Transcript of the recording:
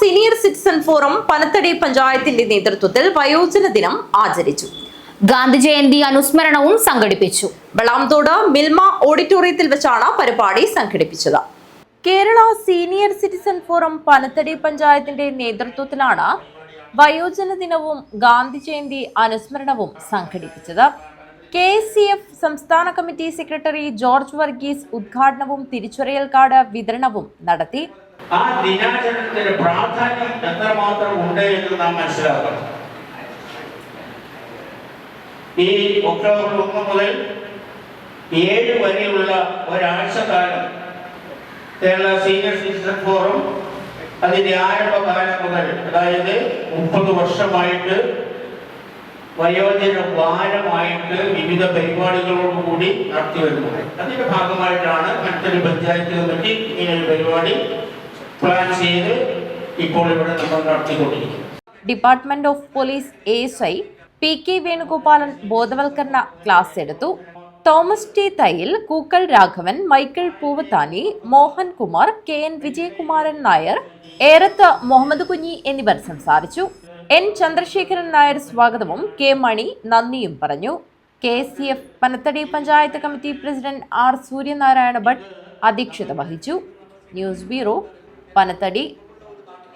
Senior citizen forum Panathady പഞ്ചായത്തിന്റെ നേതൃത്വത്തിൽ വയോജന ദിനം ആചരിച്ചു. ഗാന്ധി ജയന്തി അനുസ്മരണവും സംഘടിപ്പിച്ചു. വളാംതോട് മിൽമ ഓഡിറ്റോറിയത്തിൽ വെച്ചാണ് പരിപാടി സംഘടിപ്പിച്ചത്. Kerala senior citizen forum Panathady പഞ്ചായത്തിന്റെ നേതൃത്വത്തിലാണ് വയോജന ദിനവും ഗാന്ധി ജയന്തി അനുസ്മരണവും സംഘടിപ്പിച്ചത്. KSCF സംസ്ഥാന കമ്മിറ്റി സെക്രട്ടറി ജോർജ് വർഗീസ് ഉദ്ഘാടനവും തിരിച്ചറിയൽ കാർഡ് വിതരണവും നടത്തി. ആ ദിനാചരണത്തിന്റെ പ്രാധാന്യം എത്രമാത്രം ഉണ്ട് എന്ന് നാം മനസ്സിലാക്കണം. ഈ ഒക്ടോബർ 1 മുതൽ 7 വരെയുള്ള ഒരാഴ്ചക്കാലം കേരള സീനിയർ സിറ്റിസൺ ഫോറം അതിന്റെ ആരംഭകാലം മുതൽ, അതായത് 30 വർഷമായിട്ട് വയോജന വാരമായിട്ട് വിവിധ പരിപാടികളോടുകൂടി നടത്തി വരുന്നത്. അതിന്റെ ഭാഗമായിട്ടാണ് പനത്തടി പഞ്ചായത്ത് കമ്മിറ്റി ഇങ്ങനൊരു പരിപാടി പ്ലാൻ ചെയ്ത് ഇപ്പോൾ ഇവിടെ നമ്മൾ നടത്തിക്കൊണ്ടിരിക്കുന്നത്. Department of police ASI PK Venugopalan ബോധവൽക്കരണ ക്ലാസ് എടുത്തു. Thomas T Thayyil, കൂക്കൽ Raghavan, Michael Poovathani, Mohan Kumar, KN Vijayakumaran Nair, ഏറത്ത് മുഹമ്മദ് കുഞ്ഞി എന്നിവർ സംസാരിച്ചു. N ചന്ദ്രശേഖരൻ നായർ സ്വാഗതവും K മണി നന്ദിയും പറഞ്ഞു. KSCF Panathady panchayat committee president R Suryanarayana Bhat അധ്യക്ഷത വഹിച്ചു. News bureau Panathady.